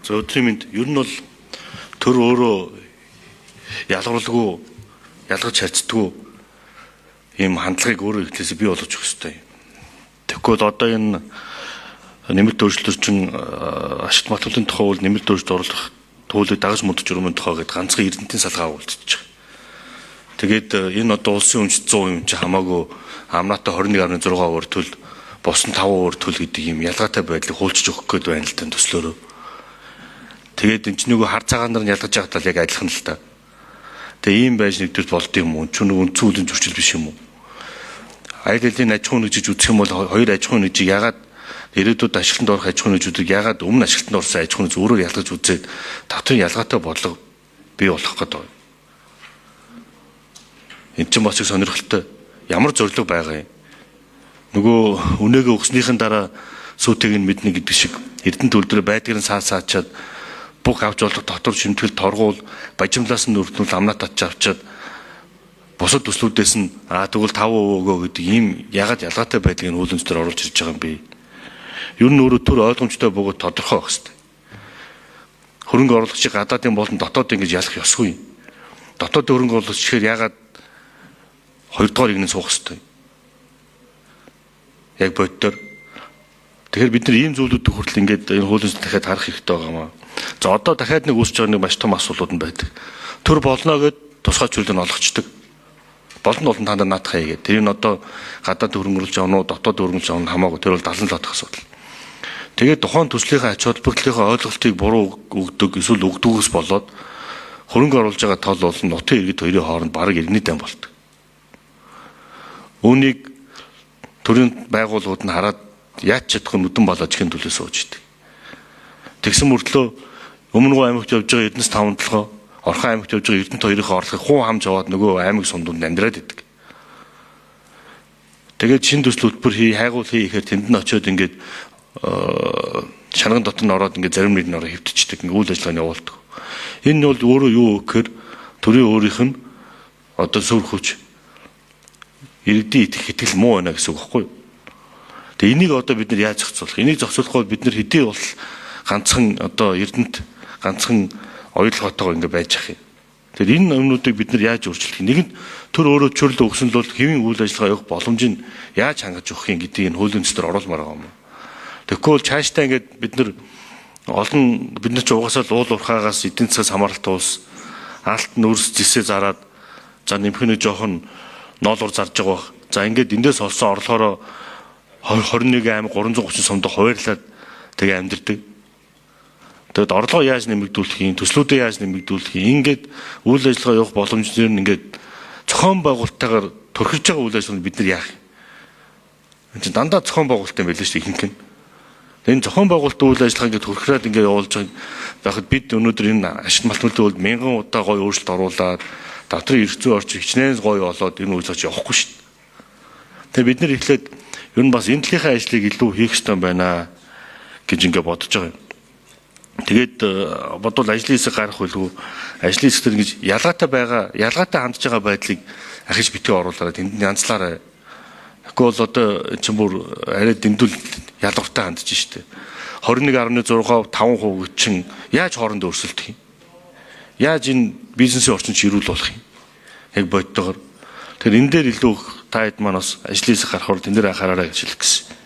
За өдрийн мэнд ер нь бол төр өөрөө ялгарлаггүй ялгаж харьцдаггүй ийм хандлагыг өөрөө ихлээсээ бий болгож өгөх ёстой. Тэгэхгүй бол одоо энэ нэмэлт өөрчлөлтөрчин ашигт материалын тухай бол нэмэлт өөрчлөлт оруулах туулыг дагаж мөдөж өрөөмийн тухай гэдэг ганцхан эрдэнтийн салгаа үлдчихэж байгаа. Тэгээд энэ одоо улсын өмч 100% юм чи хамаагүй амнаатай 21.6% төл босон 5% төл гэдэг ийм ялгаатай байдлыг хуульчж өгөх гээд байна л да төслөөрөө. Тэгээд энэ ч нөгөө хар цагаан нар нь ялгаж байгаа тал яг адилхан л та. Тэгээ ийм байж нэгдэл болд юм уу? Ч нөгөө үндсэн үлийн зөрчил биш юм уу? Айл алын аж ахуйн нэгжиж үзэх юм бол хоёр аж ахуйн нэгжийг ягаад ирээдүйд ашиглалтанд орох аж ахуйн нэгжүүдийг ягаад өмнө ашиглалтанд орсон аж ахуйн нэгж өөрөөр ялгаж үзээд татварын ялгаатай бодлого бий болох гэдэг байна. Энд чинь бас их сонирхолтой. Ямар зорилго байгаа юм? Нөгөө үнэгээ өгснийхэн дараа сүйтэйг нь мэднэ гэдэг шиг эрдэнэ төлдрөө байдгийг нь саачаад бүх авч болох дотор шимтгэл торгуул бажимлаас нь өртнүүл амнаа татж авчаад бусад төслүүдээс нь тэгвэл 5% өгөө гэдэг ийм ягаад ялгаатай байдлыг нь хууль өнцтөр оруулж ирж байгаа юм бэ? Ер нь өөрөө төр ойлгомжтой бөгөөд тодорхой байх хэрэгтэй. Хөрөнгө оруулагчийг гадаадын болон дотоодын гэж ялах ёсгүй. Дотоодын хөрөнгө оруулагч ихээр ягаад хоёрдугаар игнэн суух хэрэгтэй. Яг боддоор. Тэгэхээр бид нар ийм зүйлүүд хүртэл ингээд энэ хууль өнцөд дахиад харах хэрэгтэй байгаа маа. За одоо дахиад нэг үүсэж байгаа нэг маш том асуудлууд нь байдаг. Төр болно гэд тусгай чөлөөнд олгочдөг. Болно болон тандаа наадах хийгээд. Тэр нь одоо гадаад хөрөнгөлж авах уу, дотоод хөрөнгөлж авах хамаагүй тэр бол 70 лот асуудал. Тэгээд тухайн төслийнхээ ач холбогдлынхаа ойлголтыг буруу өгдөг, эсвэл өгдөгөөс болоод хөрөнгө оруулж байгаа тол болон нутгийн иргэд хоёрын хооронд бараг иргэний дан болдог. Үүнийг төрийн байгууллагууд нь хараад яаж чадах нүдэн балажхийн төлөө сууж идэг. Тэгсэн мөртлөө өмнөгөө аймагт явж байгаа Эрдэнэс 5 толгой, Орхон аймагт явж байгаа Эрдэнэт 2-ын орлогыг хуу хамж аваад нөгөө аймаг сундуунд амьдраад идэг. Тэгээд шин төсөл хөтөлбөр хайгуул хийхээр тэнд нь очиод ингээд шарган дотор нь ороод ингээд зарим нэг нь ороо хөвтчихдэг, ингээд үйл ажиллагааны явуулдаг. Энэ нь бол өөрөө юу гэхээр төрийн өөрийнх нь одоо сүр хүч иргэдийн итгэл муу байна гэсэн үг байхгүй юу? Тэгээ энийг одоо бид нар яаж зохицуулах? Энийг зохицуулах бол бид нар хэдий бол ганцхан одоо Эрдэнэт ганцхан оюутлах хотоогоо ингэ байж ах юм. Тэгэхээр энэ өмнүүдийг бид нар яаж өөрчлөх юм? Нэгэнт төр өөрөө чөрлө өгсөн л бол хэвийн үйл ажиллагаа явах боломжийг яаж хангаж өгөх юм гэдгийг энэ хуулийн дэстээр оруулмаар байгаа юм. Тэгэхгүй бол цаашдаа ингэ бид нар ч угаасаа уул уурхаагаас эдийн засгаас хамааралтай улс алт нүрс зэсээ зараад за нэмэх нэг жоохон ноолуур зарж байгаа бах. За ингээд эндээс олсон орлохороо 21 аймаг 330 сумд хуваарлаад тэгээ амьдэрдэг. Тэгэд орлого яаж нэмэгдүүлэх юм, төслүүдээ яаж нэмэгдүүлэх юм, ингээд үйл ажиллагаа явах боломжтой нь ингээд зохион байгуулалтаагаар төрхиж байгаа үйл ажиллагаанд бид нар яах юм? Энд чинь дандаа зохион байгуулалт юм байлээ шүү дээ ихэнх нь. Энэ зохион байгуулалтын үйл ажиллагаа ингээд төрхрээд ингээд явуулж байхад бид өнөөдөр энэ ашиг малтмалын үйлд мянган удаа гоё өөрчлөлт оруулаад дотрын эрх зүйн орчин хичнээн гоё болоод энэ үйл ажиллагаа явахгүй шүү дээ. Тэгээ бид нар эхлээд ер нь бас энэ талынхаа ажлыг илүү хийх ёстой байна гэж ингээд бодож байгаа юм. Тэгээд бодвол ажлын хэсэг гарах байлгүй ажлын хэсгээр ингэж ялгаатай хандж байгаа байдлыг ахиж битгий оруулаарай тэнд янзлаарай. Тэгэхгүй бол одоо чинь бүр арай дэндүүл ялгууртай хандж штэ. 21.6% 5% чинь яаж хоорондоо өрсөлдөх юм? Яаж энэ бизнесийн орчинд ширүүл болох юм? Яг бодтойгоор. Тэгэхээр энэ дээр илүү та хэд маань бас ажлын хэсэг гарахаар тэн дээр анхаараарай гэж хэлэх гэсэн.